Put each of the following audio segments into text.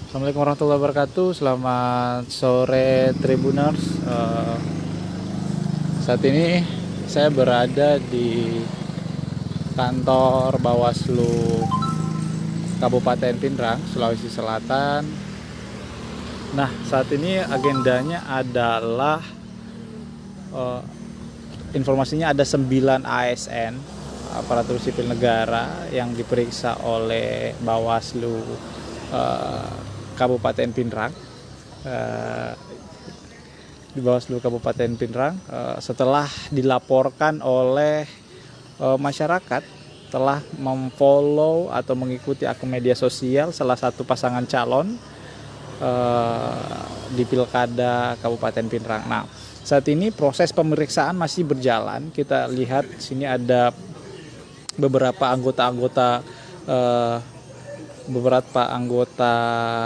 Assalamualaikum warahmatullahi wabarakatuh. Selamat sore Tribuners. Saat ini saya berada di kantor Bawaslu Kabupaten Pindrang, Sulawesi Selatan. Nah, saat ini agendanya adalah informasinya ada 9 ASN, aparatur sipil negara, yang diperiksa oleh Bawaslu Kabupaten Pindrang. Di Bawaslu Kabupaten Pindrang setelah dilaporkan oleh masyarakat telah memfollow atau mengikuti akun media sosial salah satu pasangan calon di Pilkada Kabupaten Pindrang. Nah, saat ini proses pemeriksaan masih berjalan. Kita lihat sini ada beberapa anggota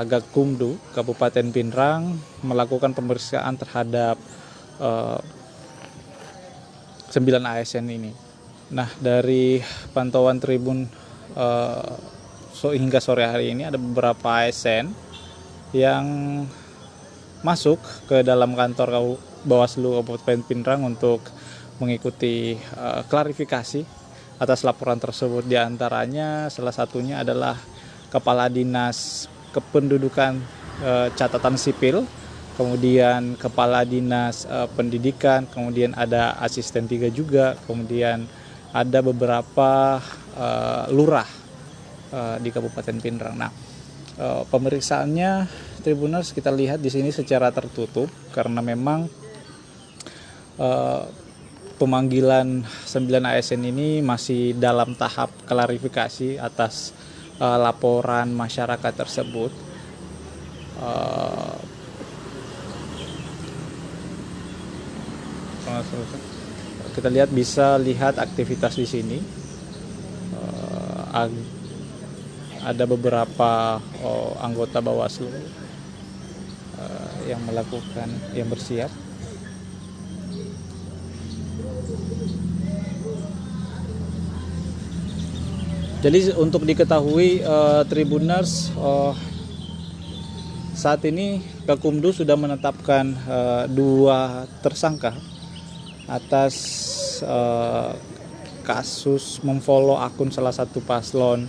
Gakumdu Kabupaten Pindrang melakukan pemeriksaan terhadap 9 ASN ini. Nah, dari pantauan Tribun hingga sore hari ini ada beberapa ASN yang masuk ke dalam kantor Bawaslu Kabupaten Pindrang untuk mengikuti klarifikasi atas laporan tersebut. Di antaranya salah satunya adalah Kepala Dinas Kependudukan Catatan Sipil, kemudian Kepala Dinas Pendidikan, kemudian ada asisten 3 juga, kemudian ada beberapa lurah di Kabupaten Pindrang. Nah, pemeriksaannya Tribuners kita lihat di sini secara tertutup karena memang pemanggilan 9 ASN ini masih dalam tahap klarifikasi atas laporan masyarakat tersebut. Kita bisa lihat aktivitas di sini. Ada beberapa anggota Bawaslu yang bersiap. Jadi untuk diketahui Tribuners, saat ini Gakumdu sudah menetapkan 2 tersangka atas kasus memfollow akun salah satu paslon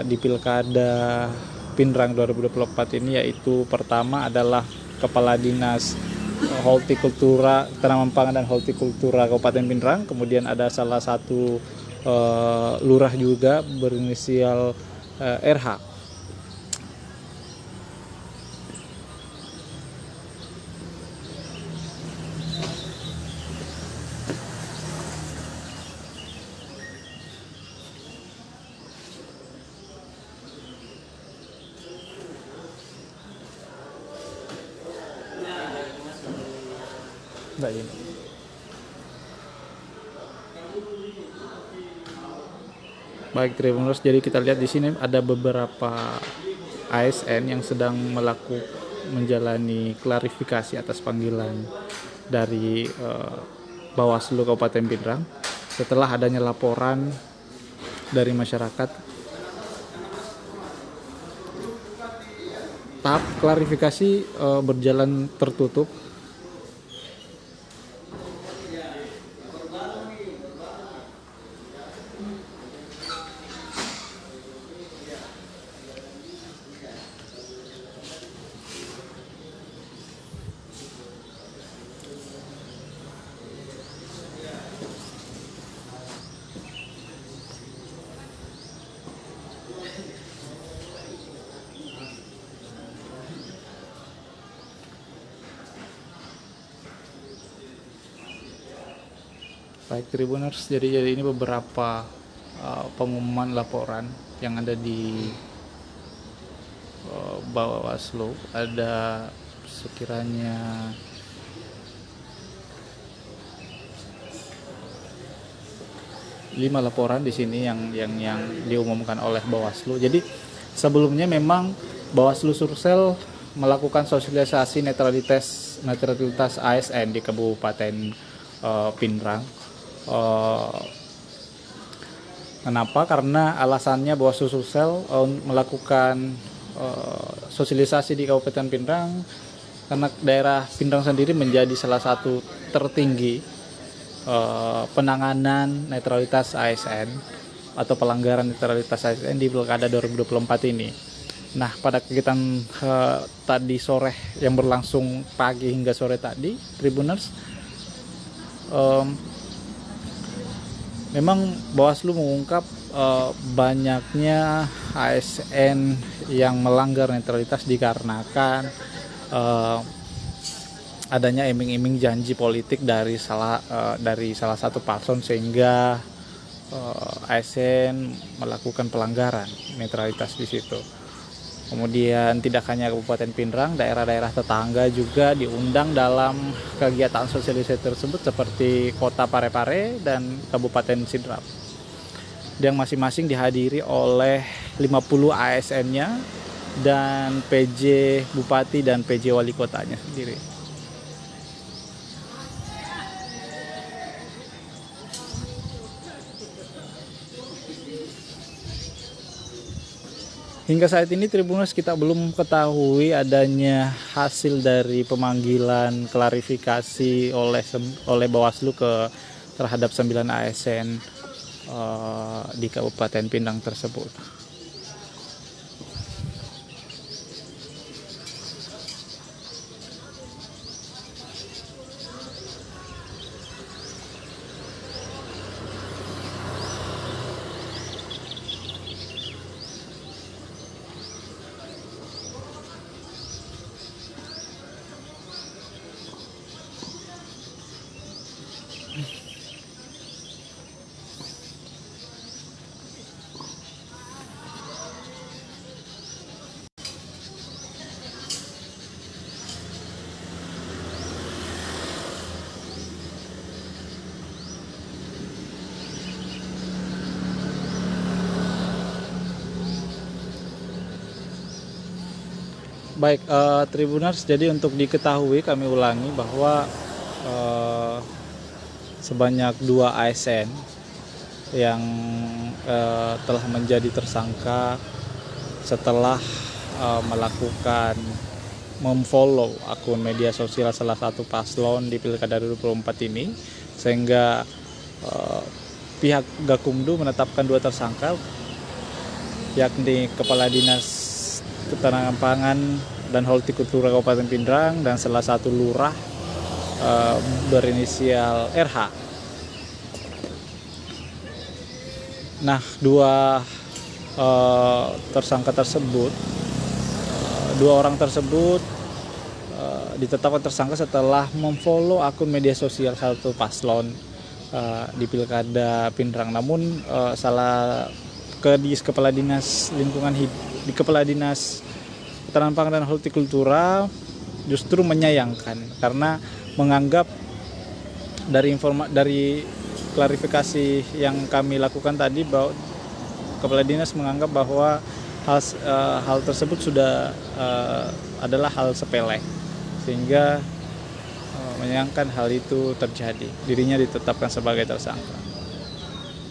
di Pilkada Pindrang 2024 ini, yaitu pertama adalah Kepala Dinas Hortikultura, Tanaman Pangan dan Hortikultura Kabupaten Pindrang, kemudian ada salah satu lurah juga berinisial RH. Mbak ini. Baik Tribuners, jadi kita lihat di sini ada beberapa ASN yang sedang menjalani klarifikasi atas panggilan dari Bawaslu Kabupaten Pindrang setelah adanya laporan dari masyarakat. Tahap klarifikasi berjalan tertutup. Baik Tribuners, jadi ini beberapa pengumuman laporan yang ada di Bawaslu. Ada sekiranya 5 laporan di sini yang diumumkan oleh Bawaslu. Jadi sebelumnya memang Bawaslu Sulsel melakukan sosialisasi netralitas ASN di Kabupaten Pindrang. Kenapa? Karena alasannya Bawaslu Sulsel melakukan sosialisasi di Kabupaten Pinrang, karena daerah Pinrang sendiri menjadi salah satu tertinggi penanganan netralitas ASN atau pelanggaran netralitas ASN di Pilkada 2024 ini. Nah, pada kegiatan tadi sore yang berlangsung pagi hingga sore tadi, Tribuners, memang Bawaslu mengungkap banyaknya ASN yang melanggar netralitas dikarenakan adanya iming-iming janji politik dari salah satu paslon, sehingga ASN melakukan pelanggaran netralitas di situ. Kemudian tidak hanya Kabupaten Pinrang, daerah-daerah tetangga juga diundang dalam kegiatan sosialisasi tersebut seperti Kota Parepare dan Kabupaten Sidrap, yang masing-masing dihadiri oleh 50 ASN-nya dan PJ Bupati dan PJ Wali Kotanya sendiri. Hingga saat ini Tribuners, kita belum ketahui adanya hasil dari pemanggilan klarifikasi oleh Bawaslu terhadap 9 ASN di Kabupaten Pinrang tersebut. Baik, Tribuners, jadi untuk diketahui, kami ulangi bahwa sebanyak 2 ASN yang telah menjadi tersangka setelah melakukan memfollow akun media sosial salah satu paslon di Pilkada 2024 ini, sehingga pihak Gakumdu menetapkan 2 tersangka, yakni Kepala Dinas Ketahanan Pangan dan Hortikultura Kabupaten Pinrang dan salah satu lurah berinisial RH. Nah, 2 tersangka tersebut, 2 orang tersebut ditetapkan tersangka setelah memfollow akun media sosial satu paslon di Pilkada Pinrang. Namun Kepala Dinas Lingkungan Hidup, di Kepala Dinas Ketahanan Pangan dan Hortikultura justru menyayangkan, karena menganggap dari klarifikasi yang kami lakukan tadi, bahwa Kepala Dinas menganggap bahwa hal tersebut sudah adalah hal sepele, sehingga menyayangkan hal itu terjadi, dirinya ditetapkan sebagai tersangka.